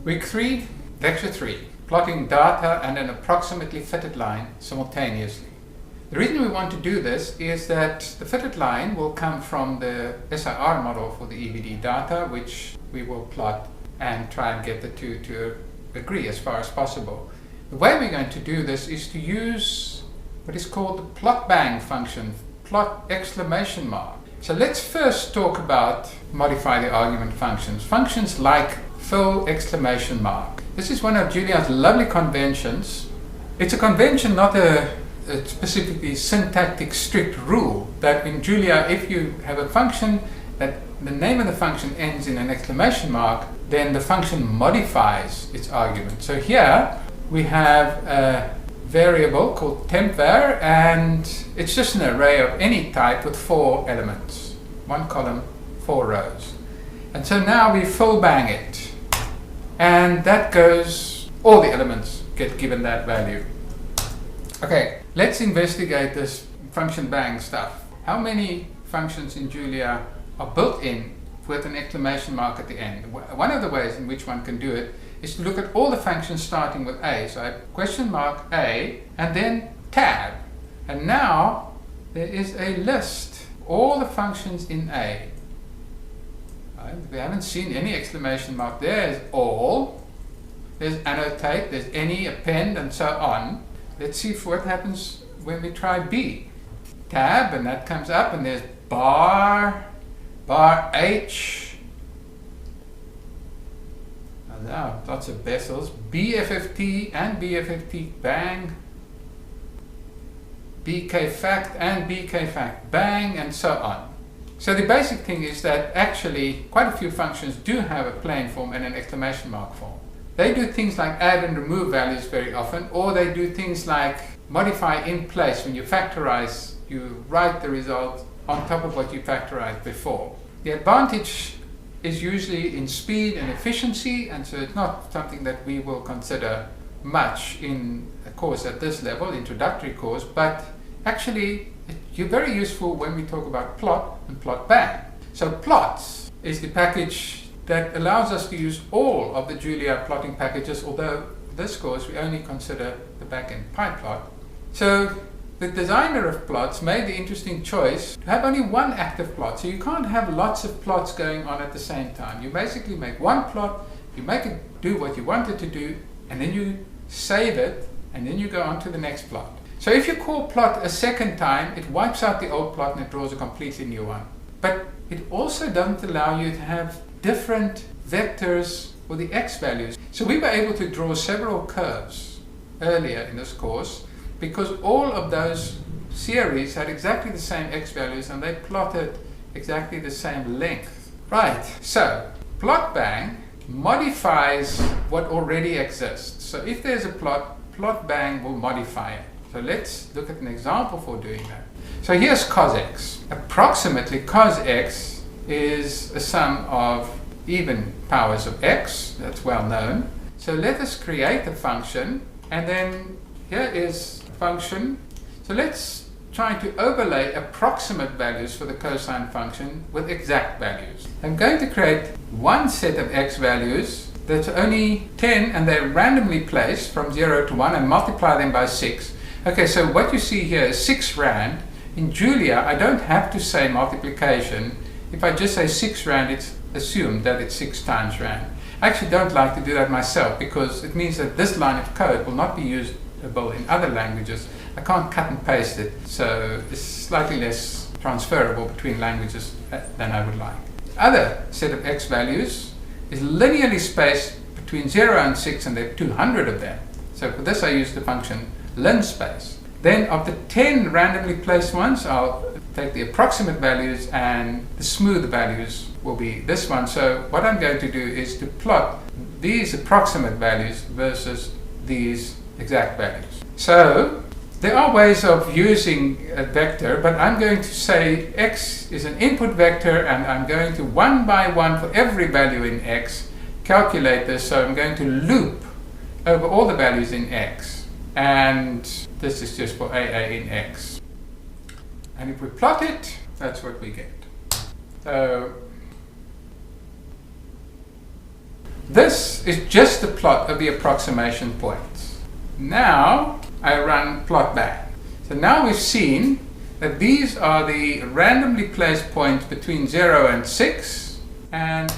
Week 3, Lecture 3, plotting data and an approximately fitted line simultaneously. The reason we want to do this is that the fitted line will come from the SIR model for the EVD data, which we will plot and try and get the two to agree as far as possible. The way we're going to do this is to use what is called the plot bang function, plot exclamation mark. So let's first talk about modify the argument functions. Functions like fill exclamation mark. This is one of Julia's lovely conventions. It's a convention, not a specifically syntactic strict rule, that in Julia, if you have a function that the name of the function ends in an exclamation mark, then the function modifies its argument. So here we have a variable called tempvar, and it's just an array of any type with 4 elements, 1 column, 4 rows. And so now we full bang it, and that goes, all the elements get given that value. Okay, let's investigate this function bang stuff. How many functions in Julia are built in with an exclamation mark at the end? One of the ways in which one can do it is to look at all the functions starting with A. So I have question mark A and then tab. And now there is a list, all the functions in A. Right? We haven't seen any exclamation mark. There's all, there's annotate, there's any, append, and so on. Let's see what happens when we try B. Tab, and that comes up, and there's bar H. And now lots of bezels. BFFT and BFFT bang. BK fact and BK fact bang, and so on. So the basic thing is that actually quite a few functions do have a plain form and an exclamation mark form. They do things like add and remove values very often, or they do things like modify in place. When you factorize, you write the result on top of what you factorized before. The advantage is usually in speed and efficiency, and so it's not something that we will consider much in a course at this level, introductory course, but actually you're very useful when we talk about plot and plot bang. So plots is the package that allows us to use all of the Julia plotting packages, although this course we only consider the backend PyPlot. So the designer of plots made the interesting choice to have only one active plot. So you can't have lots of plots going on at the same time. You basically make one plot, you make it do what you want it to do, and then you save it, and then you go on to the next plot. So if you call plot a second time, it wipes out the old plot and it draws a completely new one. But it also doesn't allow you to have different vectors for the x values. So we were able to draw several curves earlier in this course because all of those series had exactly the same x values and they plotted exactly the same length. Right, so plot bang modifies what already exists. So if there's a plot, plot bang will modify it. So let's look at an example for doing that. So here's cos x. Approximately cos x is a sum of even powers of x. That's well known. So let us create a function, and then here is a function. So let's try to overlay approximate values for the cosine function with exact values. I'm going to create one set of x values that's only 10, and they're randomly placed from 0 to 1 and multiply them by 6. Okay, so what you see here is 6 rand. In Julia, I don't have to say multiplication. If I just say 6 rand, it's assumed that it's 6 times rand. I actually don't like to do that myself because it means that this line of code will not be usable in other languages. I can't cut and paste it, so it's slightly less transferable between languages than I would like. The other set of x values is linearly spaced between 0 and 6, and there are 200 of them. So for this I use the function linspace. Then of the 10 randomly placed ones, I'll take the approximate values and the smooth values will be this one. So what I'm going to do is to plot these approximate values versus these exact values. So there are ways of using a vector, but I'm going to say x is an input vector, and I'm going to one by one for every value in x calculate this. So I'm going to loop over all the values in x, and this is just for AA in x. And if we plot it, that's what we get. So This is just the plot of the approximation points. Now I run plot back. So now we've seen that these are the randomly placed points between 0 and 6, and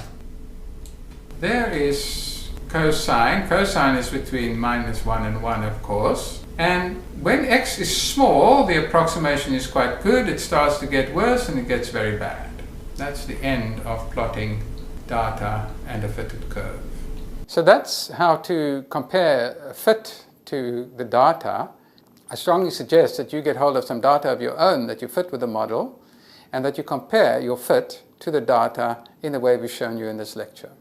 there is cosine. Cosine is between -1 and 1, of course. And when x is small, the approximation is quite good. It starts to get worse and it gets very bad. That's the end of plotting data and a fitted curve. So that's how to compare a fit to the data. I strongly suggest that you get hold of some data of your own that you fit with the model, and that you compare your fit to the data in the way we've shown you in this lecture.